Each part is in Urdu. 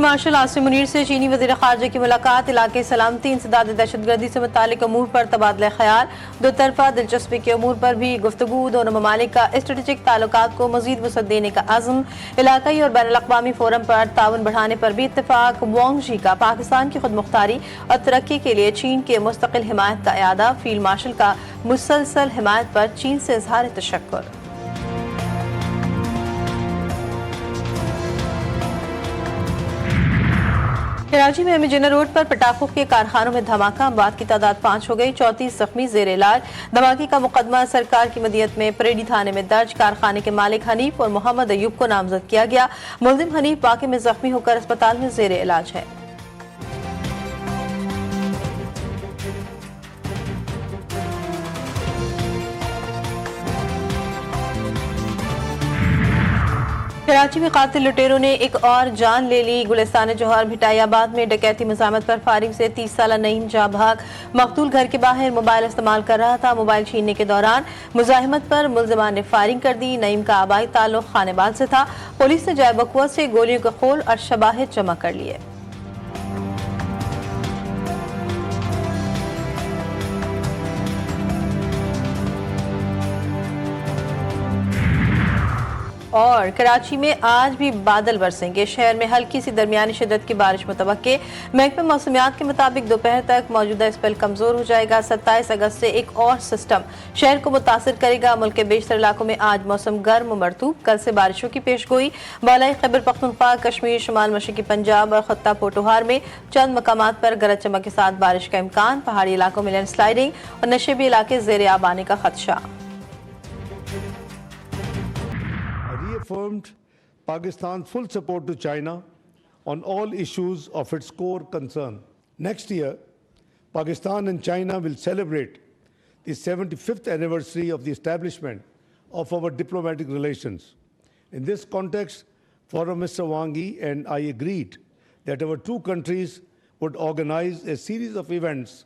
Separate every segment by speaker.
Speaker 1: مارشل عاصم منیر سے چینی وزیر خارجہ کی ملاقات، علاقے سلامتی، انسداد دہشت گردی سے متعلق امور پر تبادلہ خیال، دو طرفہ دلچسپی کے امور پر بھی گفتگو، دونوں ممالک کا اسٹریٹجک تعلقات کو مزید وسعت دینے کا عزم، علاقائی اور بین الاقوامی فورم پر تعاون بڑھانے پر بھی اتفاق، وانگ جی کا پاکستان کی خود مختاری اور ترقی کے لیے چین کے مستقل حمایت کا اعادہ، فیلڈ مارشل کا مسلسل حمایت پر چین سے اظہار تشکر۔ کراچی میں جنر روڈ پر پٹاخوں کے کارخانوں میں دھماکہ، اموات کی تعداد 5 ہو گئی، 34 زخمی زیر علاج۔ دھماکے کا مقدمہ سرکار کی مدیت میں پریڈی تھانے میں درج، کارخانے کے مالک حنیف اور محمد ایوب کو نامزد کیا گیا۔ ملزم حنیف واقعے میں زخمی ہو کر اسپتال میں زیر علاج ہے۔ کراچی میں قاتل لٹیروں نے ایک اور جان لے لی، گلستان جوہر بھٹائی آباد میں ڈکیتی مزاحمت پر فارغ سے 30 سالہ نعیم جاں بھاگ، مقتول گھر کے باہر موبائل استعمال کر رہا تھا، موبائل چھیننے کے دوران مزاحمت پر ملزمان نے فائرنگ کر دی۔ نعیم کا آبائی تعلق خانے بال سے تھا، پولیس نے جائے بقوت سے گولیوں کے خول اور شواہد جمع کر لیے۔ اور کراچی میں آج بھی بادل برسیں گے، شہر میں ہلکی سی درمیانی شدت کی بارش متوقع، محکمہ موسمیات کے مطابق دوپہر تک موجودہ اسپیل کمزور ہو جائے گا۔ 27 اگست سے ایک اور سسٹم شہر کو متاثر کرے گا۔ ملک کے بیشتر علاقوں میں آج موسم گرم و مرطوب، کل سے بارشوں کی پیش گوئی۔ بالائی خیبر پختونخوا، کشمیر، شمال مشرقی پنجاب اور خطہ پوٹوہار میں چند مقامات پر گرج چمک کے ساتھ بارش کا امکان، پہاڑی علاقوں میں لینڈ سلائیڈنگ اور نشیبی علاقے زیر آب آنے کا خدشہ۔
Speaker 2: Reaffirmed Pakistan's full support to China on all issues of its core concern. Next year, Pakistan and China will celebrate the 75th anniversary of the establishment of our diplomatic relations. In this context, Foreign Minister Wang Yi and I agreed that our two countries would organize a series of events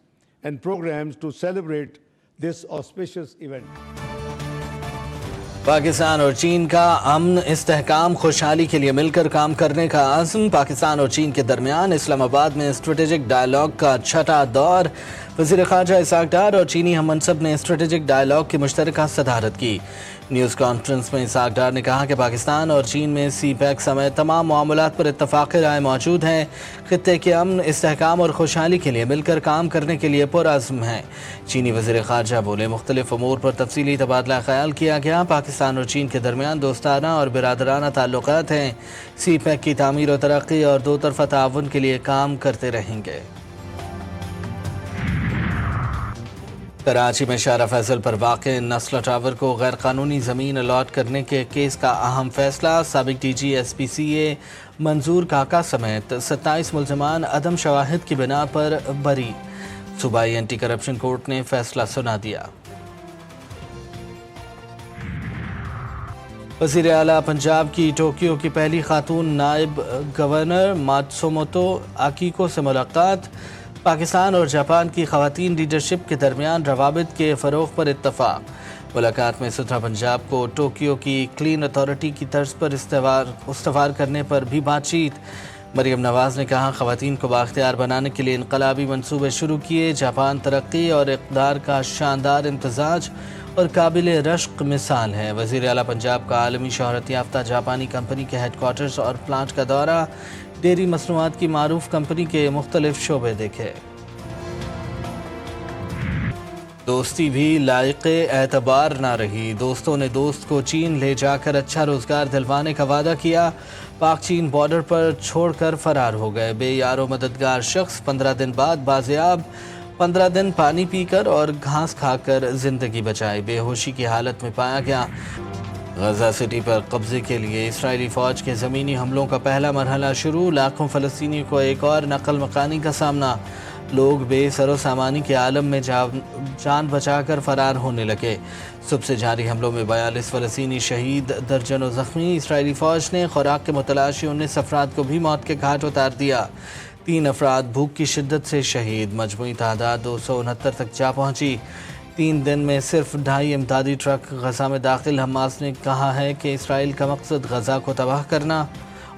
Speaker 2: and programs to celebrate this auspicious event.
Speaker 3: Pakistan اور چین کا امن، استحکام، خوشحالی کے لیے مل کر کام کرنے کا عزم، پاکستان اور چین کے درمیان اسلام آباد میں اسٹریٹجک ڈائیلاگ کا چھٹا دور، وزیر خارجہ اسحاق ڈار اور چینی ہم منصب نے اسٹریٹجک ڈائیلاگ کی مشترکہ صدارت کی۔ نیوز کانفرنس میں اسحاق ڈار نے کہا کہ پاکستان اور چین میں سی پیک سمیت تمام معاملات پر اتفاق رائے موجود ہیں، خطے کے امن، استحکام اور خوشحالی کے لیے مل کر کام کرنے کے لیے پرعزم ہیں۔ چینی وزیر خارجہ بولے، مختلف امور پر تفصیلی تبادلہ خیال کیا گیا، پاکستان اور چین کے درمیان دوستانہ اور برادرانہ تعلقات ہیں، سی پیک کی تعمیر و ترقی اور دو طرفہ تعاون کے لیے کام کرتے رہیں گے۔ کراچی میں شارع فیصل پر واقع نسلا ٹاور کو غیر قانونی زمین الاٹ کرنے کے کیس کا اہم فیصلہ، سابق ڈی جی ایس پی سی اے منظور کاکا سمیت 27 ملزمان عدم شواہد کی بنا پر بری، صوبائی اینٹی کرپشن کورٹ نے فیصلہ سنا دیا۔ وزیر اعلیٰ پنجاب کی ٹوکیو کی پہلی خاتون نائب گورنر ماتسوموتو آکیکو سے ملاقات، پاکستان اور جاپان کی خواتین لیڈرشپ کے درمیان روابط کے فروغ پر اتفاق، ملاقات میں ستھرا پنجاب کو ٹوکیو کی کلین اتھارٹی کی طرز پر استوار کرنے پر بھی بات چیت۔ مریم نواز نے کہا، خواتین کو بااختیار بنانے کے لیے انقلابی منصوبے شروع کیے، جاپان ترقی اور اقدار کا شاندار امتزاج اور قابل رشق مثال ہے۔ وزیر اعلیٰ پنجاب کا عالمی شہرت یافتہ جاپانی کمپنی کے ہیڈ کوارٹرز اور پلانٹ کا دورہ، ڈیری مصنوعات کی معروف کمپنی کے مختلف شعبے دیکھے۔ دوستی بھی لائق اعتبار نہ رہی، دوستوں نے دوست کو چین لے جا کر اچھا روزگار دلوانے کا وعدہ کیا، پاک چین بارڈر پر چھوڑ کر فرار ہو گئے، بے یار و مددگار شخص 15 دن بعد بازیاب، 15 دن پانی پی کر اور گھاس کھا کر زندگی بچائی، بے ہوشی کی حالت میں پایا گیا۔ غزہ سٹی پر قبضے کے لیے اسرائیلی فوج کے زمینی حملوں کا پہلا مرحلہ شروع، لاکھوں فلسطینیوں کو ایک اور نقل مکانی کا سامنا، لوگ بے سر و سامانی کے عالم میں جان بچا کر فرار ہونے لگے۔ صبح سے جاری حملوں میں 42 فلسطینی شہید، درجنوں زخمی، اسرائیلی فوج نے خوراک کے متلاشی 19 افراد کو بھی موت کے گھاٹ اتار دیا، 3 افراد بھوک کی شدت سے شہید، مجموعی تعداد 269 تک جا پہنچی۔ 3 دن میں صرف 2.5 امدادی ٹرک غزہ میں داخل۔ حماس نے کہا ہے کہ اسرائیل کا مقصد غزہ کو تباہ کرنا